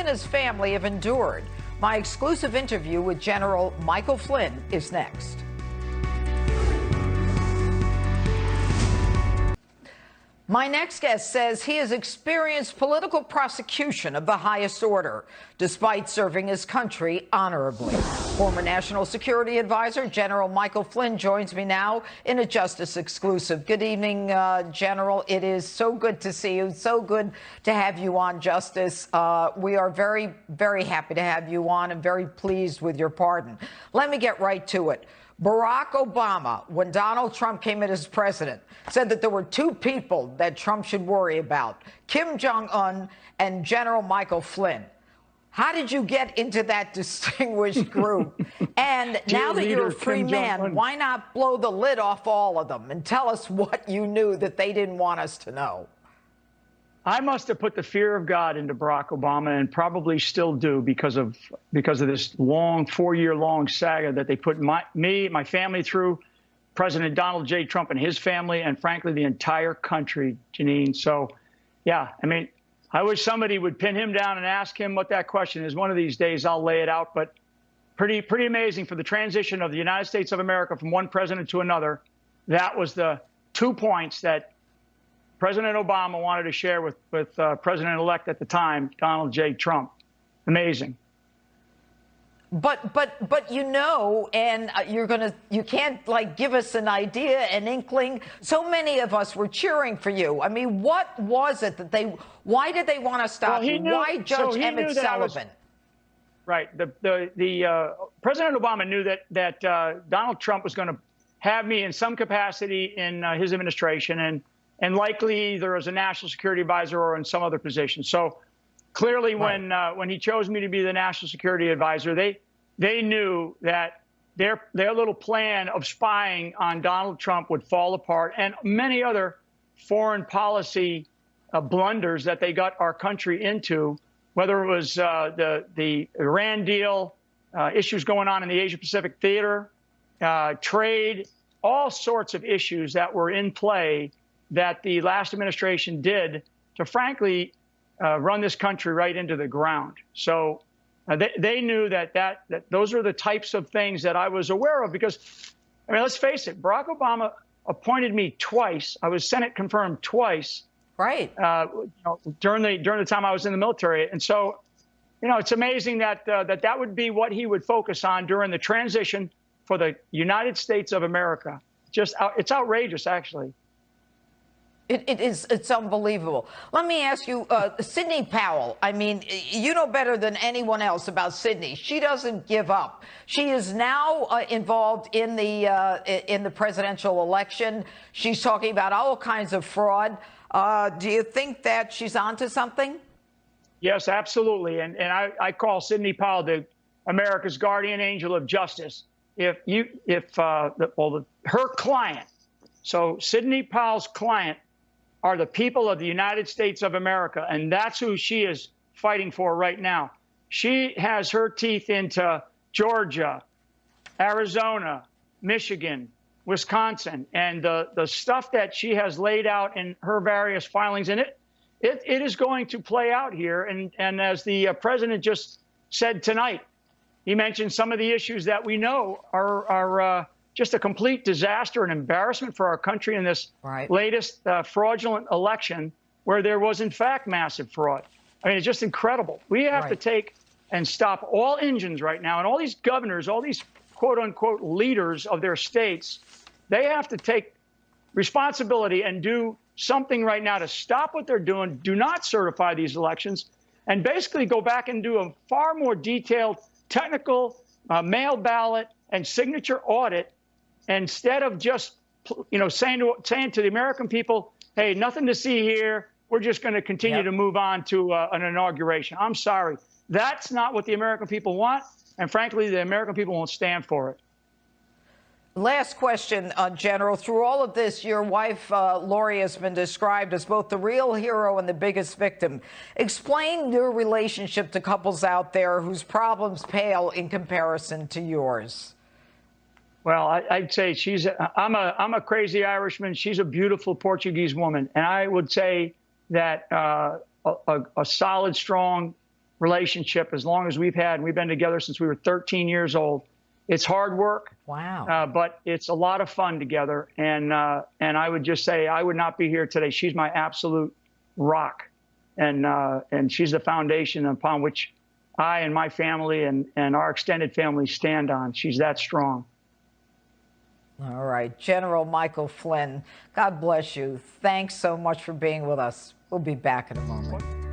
and his family have endured. My exclusive interview with General Michael Flynn is next. My next guest says he has experienced political prosecution of the highest order, despite serving his country honorably. Former National Security Advisor General Michael Flynn joins me now in a Justice Exclusive. Good evening, General. It is so good to see you. So good to have you on, Justice. We are very, very happy to have you on and very pleased with your pardon. Let me get right to it. Barack Obama, when Donald Trump came in as president, said that there were two people that Trump should worry about, Kim Jong-un and General Michael Flynn. How did you get into that distinguished group? And now that you're a free man, why not blow the lid off all of them and tell us what you knew that they didn't want us to know? I must have put the fear of God into Barack Obama, and probably still do, because of this long 4-year-long saga that they put my family through, President Donald J. Trump and his family, and frankly the entire country, Janine. So, yeah, I mean, I wish somebody would pin him down and ask him what that question is. One of these days I'll lay it out, but pretty amazing for the transition of the United States of America from one president to another. That was the 2 points that President Obama wanted to share with President-elect at the time, Donald J. Trump. Amazing. But you know, and you can't like give us an idea, an inkling. So many of us were cheering for you. I mean, what was it that why did they want to stop you? Why Judge Emmett Sullivan? Right. President Obama knew that Donald Trump was going to have me in some capacity in his administration, and likely either as a national security advisor or in some other position. So clearly, when he chose me to be the national security advisor, they knew that their little plan of spying on Donald Trump would fall apart, and many other foreign policy blunders that they got our country into, whether it was the Iran deal, issues going on in the Asia-Pacific theater, trade, all sorts of issues that were in play that the last administration did to, frankly, run this country right into the ground. So they knew that those are the types of things that I was aware of, because, I mean, let's face it, Barack Obama appointed me twice. I was Senate confirmed twice. Right. During the time I was in the military. And so, it's amazing that that would be what he would focus on during the transition for the United States of America. It's outrageous, actually. It's unbelievable. Let me ask you, Sidney Powell. I mean, you know better than anyone else about Sidney. She doesn't give up. She is now involved in the presidential election. She's talking about all kinds of fraud. Do you think that she's onto something? Yes, absolutely. And I call Sidney Powell America's guardian angel of justice. Her client, so Sidney Powell's client, are the people of the United States of America, and that's who she is fighting for right now. She has her teeth into Georgia, Arizona, Michigan, Wisconsin, and the stuff that she has laid out in her various filings, and it is going to play out here. And as the president just said tonight, he mentioned some of the issues that we know are just a complete disaster and embarrassment for our country in this latest fraudulent election, where there was, in fact, massive fraud. I mean, it's just incredible. We have to take and stop all engines right now. And all these governors, all these quote unquote leaders of their states, they have to take responsibility and do something right now to stop what they're doing. Do not certify these elections, and basically go back and do a far more detailed technical mail ballot and signature audit, instead of just, saying to the American people, hey, nothing to see here. We're just going to continue to move on to an inauguration. I'm sorry. That's not what the American people want. And frankly, the American people won't stand for it. Last question, General. Through all of this, your wife, Lori, has been described as both the real hero and the biggest victim. Explain your relationship to couples out there whose problems pale in comparison to yours. Well, I'd say I'm a crazy Irishman. She's a beautiful Portuguese woman. And I would say that a solid, strong relationship as long as we've had. We've been together since we were 13 years old. It's hard work. Wow. But it's a lot of fun together. And I would just say I would not be here today. She's my absolute rock. And she's the foundation upon which I and my family and our extended family stand on. She's that strong. All right. General Michael Flynn, God bless you. Thanks so much for being with us. We'll be back in a moment.